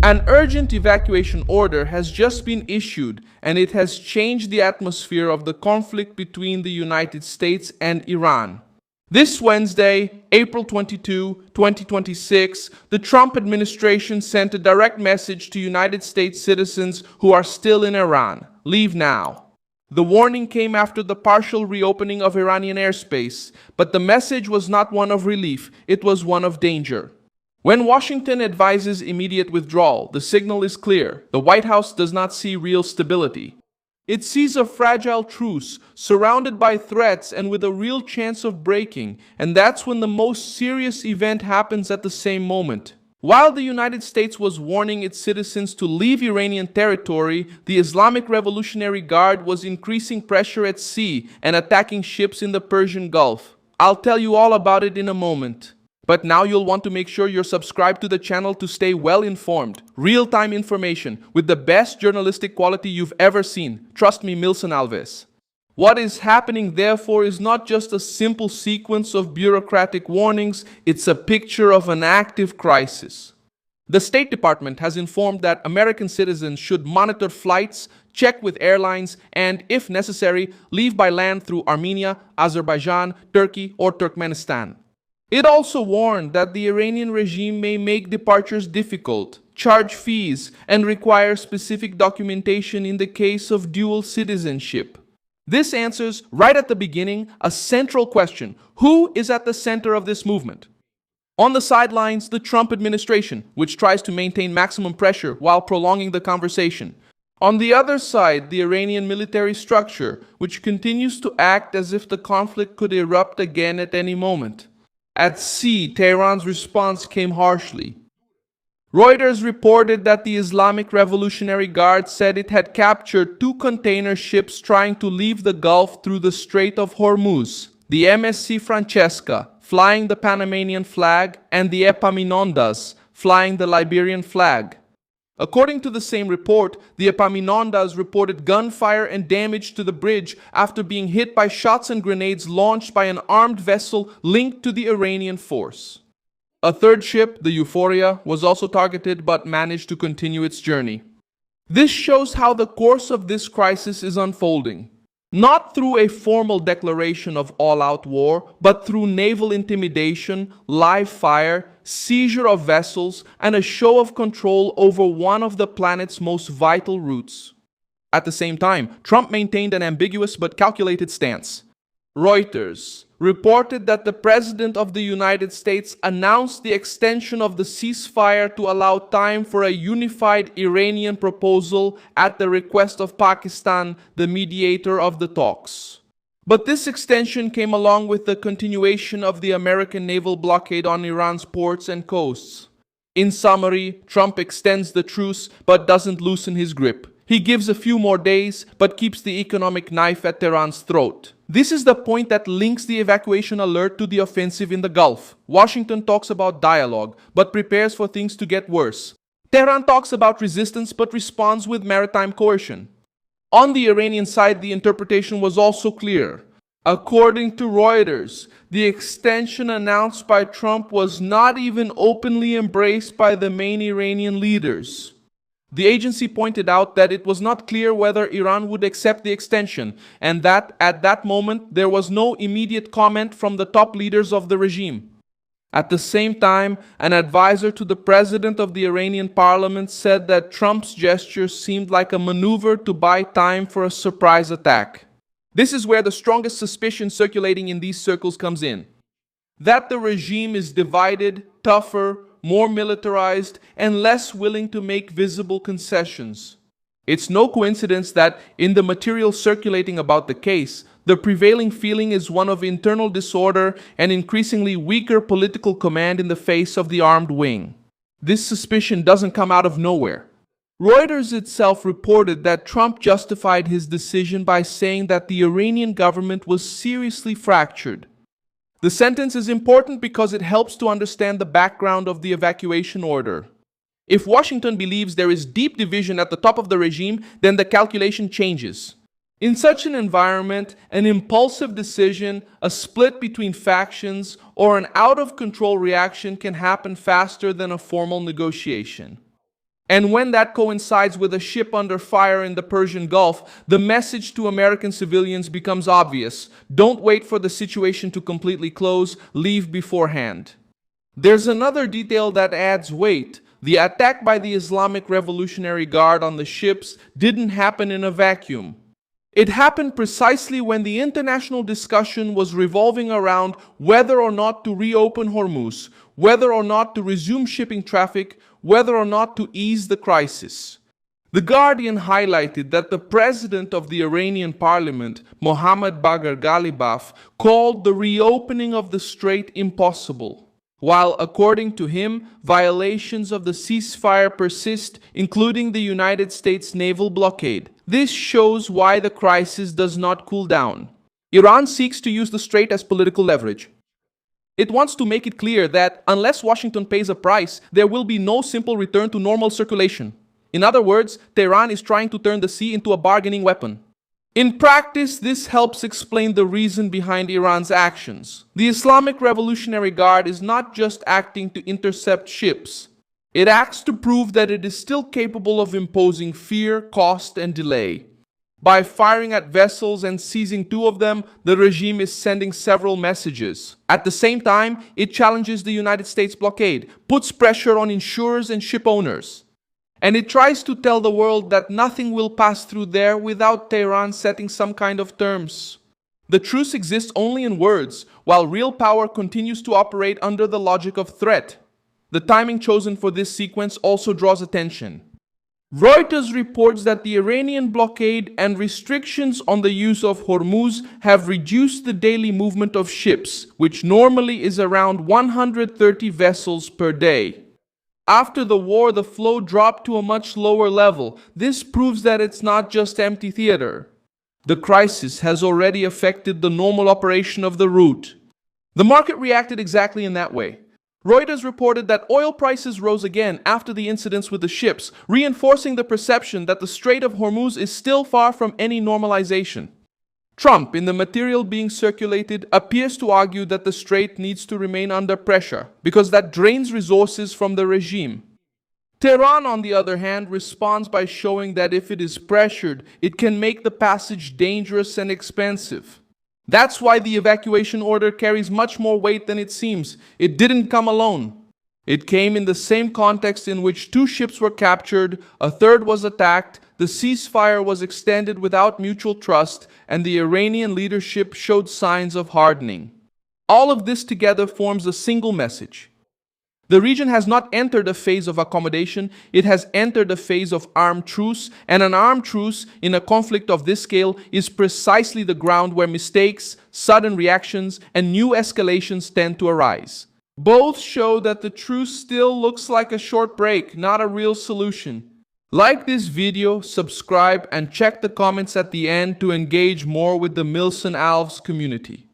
An urgent evacuation order has just been issued, and it has changed the atmosphere of the conflict between the United States and Iran. This Wednesday, April 22, 2026, the Trump administration sent a direct message to United States citizens who are still in Iran: leave now. The warning came after the partial reopening of Iranian airspace, but the message was not one of relief, it was one of danger. When Washington advises immediate withdrawal, the signal is clear. The White House does not see real stability. It sees a fragile truce, surrounded by threats and with a real chance of breaking, and that's when the most serious event happens at the same moment. While the United States was warning its citizens to leave Iranian territory, the Islamic Revolutionary Guard was increasing pressure at sea and attacking ships in the Persian Gulf. I'll tell you all about it in a moment. But now you'll want to make sure you're subscribed to the channel to stay well informed. Real-time information with the best journalistic quality you've ever seen. Trust me, Milson Alves. What is happening, therefore, is not just a simple sequence of bureaucratic warnings, it's a picture of an active crisis. The State Department has informed that American citizens should monitor flights, check with airlines, and, if necessary, leave by land through Armenia, Azerbaijan, Turkey, or Turkmenistan. It also warned that the Iranian regime may make departures difficult, charge fees, and require specific documentation in the case of dual citizenship. This answers, right at the beginning, a central question: who is at the center of this movement? On the sidelines, the Trump administration, which tries to maintain maximum pressure while prolonging the conversation. On the other side, the Iranian military structure, which continues to act as if the conflict could erupt again at any moment. At sea, Tehran's response came harshly. Reuters reported that the Islamic Revolutionary Guard said it had captured 2 container ships trying to leave the Gulf through the Strait of Hormuz: the MSC Francesca, flying the Panamanian flag, and the Epaminondas, flying the Liberian flag. According to the same report, the Epaminondas reported gunfire and damage to the bridge after being hit by shots and grenades launched by an armed vessel linked to the Iranian force. A third ship, the Euphoria, was also targeted but managed to continue its journey. This shows how the course of this crisis is unfolding. Not through a formal declaration of all-out war, but through naval intimidation, live fire, seizure of vessels, and a show of control over one of the planet's most vital routes. At the same time, Trump maintained an ambiguous but calculated stance. Reuters reported that the President of the United States announced the extension of the ceasefire to allow time for a unified Iranian proposal at the request of Pakistan, the mediator of the talks. But this extension came along with the continuation of the American naval blockade on Iran's ports and coasts. In summary, Trump extends the truce but doesn't loosen his grip. He gives a few more days, but keeps the economic knife at Tehran's throat. This is the point that links the evacuation alert to the offensive in the Gulf. Washington talks about dialogue, but prepares for things to get worse. Tehran talks about resistance, but responds with maritime coercion. On the Iranian side, the interpretation was also clear. According to Reuters, the extension announced by Trump was not even openly embraced by the main Iranian leaders. The agency pointed out that it was not clear whether Iran would accept the extension, and that at that moment there was no immediate comment from the top leaders of the regime. At the same time, an advisor to the president of the Iranian parliament said that Trump's gesture seemed like a maneuver to buy time for a surprise attack. This is where the strongest suspicion circulating in these circles comes in. That the regime is divided, tougher, more militarized, and less willing to make visible concessions. It's no coincidence that, in the material circulating about the case, the prevailing feeling is one of internal disorder and increasingly weaker political command in the face of the armed wing. This suspicion doesn't come out of nowhere. Reuters itself reported that Trump justified his decision by saying that the Iranian government was seriously fractured. The sentence is important because it helps to understand the background of the evacuation order. If Washington believes there is deep division at the top of the regime, then the calculation changes. In such an environment, an impulsive decision, a split between factions, or an out-of-control reaction can happen faster than a formal negotiation. And when that coincides with a ship under fire in the Persian Gulf, the message to American civilians becomes obvious. Don't wait for the situation to completely close, leave beforehand. There's another detail that adds weight. The attack by the Islamic Revolutionary Guard on the ships didn't happen in a vacuum. It happened precisely when the international discussion was revolving around whether or not to reopen Hormuz, whether or not to resume shipping traffic, whether or not to ease the crisis. The Guardian highlighted that the president of the Iranian parliament, Mohammad Bagher Ghalibaf, called the reopening of the strait impossible, while, according to him, violations of the ceasefire persist, including the United States naval blockade. This shows why the crisis does not cool down. Iran seeks to use the strait as political leverage. It wants to make it clear that unless Washington pays a price, there will be no simple return to normal circulation. In other words, Tehran is trying to turn the sea into a bargaining weapon. In practice, this helps explain the reason behind Iran's actions. The Islamic Revolutionary Guard is not just acting to intercept ships. It acts to prove that it is still capable of imposing fear, cost, and delay. By firing at vessels and seizing two of them, the regime is sending several messages. At the same time, it challenges the United States blockade, puts pressure on insurers and ship owners. And it tries to tell the world that nothing will pass through there without Tehran setting some kind of terms. The truce exists only in words, while real power continues to operate under the logic of threat. The timing chosen for this sequence also draws attention. Reuters reports that the Iranian blockade and restrictions on the use of Hormuz have reduced the daily movement of ships, which normally is around 130 vessels per day. After the war, the flow dropped to a much lower level. This proves that it's not just empty theater. The crisis has already affected the normal operation of the route. The market reacted exactly in that way. Reuters reported that oil prices rose again after the incidents with the ships, reinforcing the perception that the Strait of Hormuz is still far from any normalization. Trump, in the material being circulated, appears to argue that the strait needs to remain under pressure, because that drains resources from the regime. Tehran, on the other hand, responds by showing that if it is pressured, it can make the passage dangerous and expensive. That's why the evacuation order carries much more weight than it seems. It didn't come alone. It came in the same context in which two ships were captured, a third was attacked, the ceasefire was extended without mutual trust, and the Iranian leadership showed signs of hardening. All of this together forms a single message. The region has not entered a phase of accommodation, it has entered a phase of armed truce, and an armed truce in a conflict of this scale is precisely the ground where mistakes, sudden reactions, and new escalations tend to arise. Both show that the truce still looks like a short break, not a real solution. Like this video, subscribe, and check the comments at the end to engage more with the Milson Alves community.